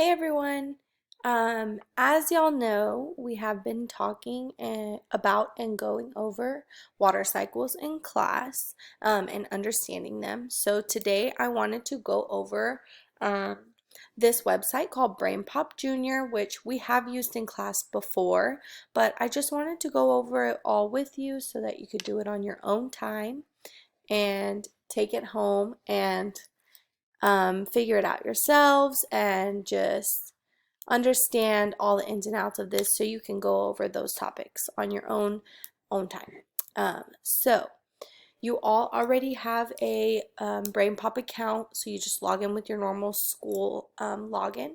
Hey everyone. As y'all know, we have been talking about and going over water cycles in class and understanding them. So today I wanted to go over um, this website called BrainPop Jr, which we have used in class before, but I just wanted to go over it all with you so that you could do it on your own time and take it home and figure it out yourselves and just understand all the ins and outs of this so you can go over those topics on your own time. So you all already have a BrainPop account, so you just log in with your normal school login,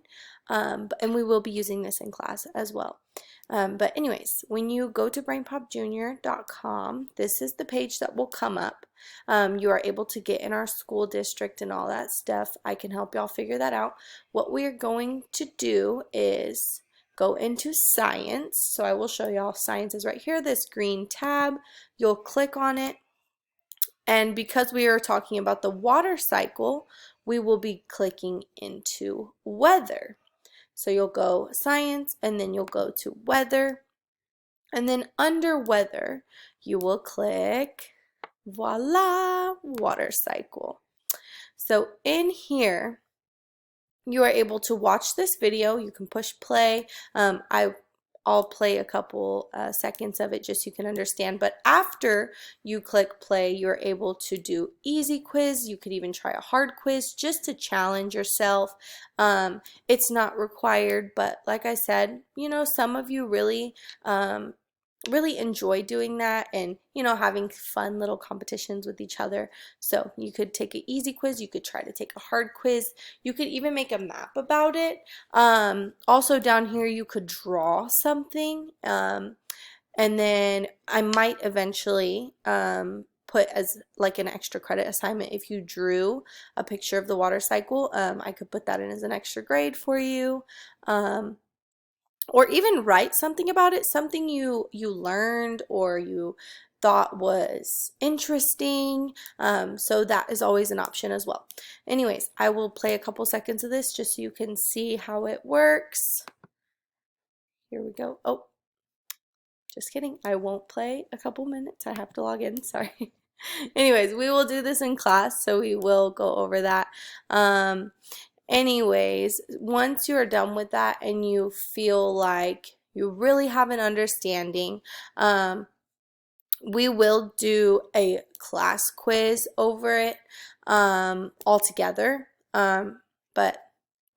and we will be using this in class as well. But anyways, when you go to brainpopjr.com, this is the page that will come up. You are able to get in our school district and all that stuff. I can help y'all figure that out. What we are going to do is go into science. So I will show y'all. Science is right here, this green tab. You'll click on it. And because we are talking about the water cycle, we will be clicking into weather. So you'll go science and then you'll go to weather. And then under weather, you will click, voila, water cycle. So in here, you are able to watch this video. You can push play. I'll play a couple seconds of it just so you can understand. But after you click play, you're able to do easy quiz. You could even try a hard quiz just to challenge yourself. It's not required, but like I said, you know, some of you really enjoy doing that and, you know, having fun little competitions with each other. So you could take an easy quiz, you could try to take a hard quiz, you could even make a map about it. Also down here you could draw something, and then I might eventually put as like an extra credit assignment if you drew a picture of the water cycle. I could put that in as an extra grade for you. Or even write something about it, something you learned or you thought was interesting. So that is always an option as well. Anyways, I will play a couple seconds of this just so you can see how it works. Here we go. Oh, just kidding. I won't play a couple minutes. I have to log in. Sorry. Anyways, we will do this in class, so we will go over that. Anyways, once you are done with that and you feel like you really have an understanding, we will do a class quiz over it all together, but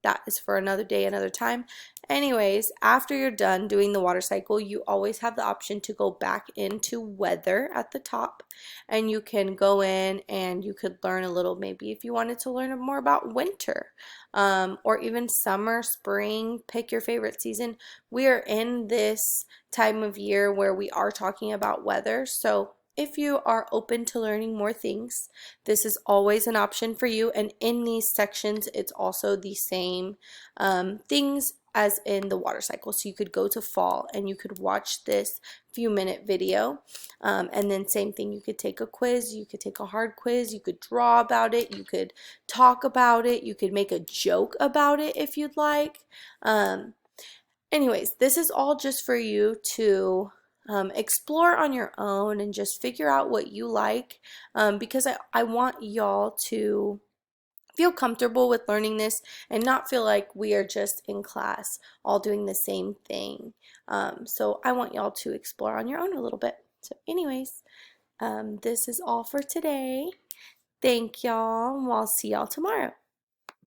that is for another day, another time. Anyways, after you're done doing the water cycle, you always have the option to go back into weather at the top, and you can go in and you could learn a little, maybe if you wanted to learn more about winter, or even summer, spring, pick your favorite season. We are in this time of year where we are talking about weather, so if you are open to learning more things, this is always an option for you. And in these sections, it's also the same things as in the water cycle. So you could go to fall and you could watch this few-minute video. And then same thing, you could take a quiz, you could take a hard quiz, you could draw about it, you could talk about it, you could make a joke about it if you'd like. Anyways, this is all just for you to explore on your own and just figure out what you like, because I want y'all to feel comfortable with learning this and not feel like we are just in class all doing the same thing. So I want y'all to explore on your own a little bit. So anyways, this is all for today. Thank y'all, and I'll see y'all tomorrow.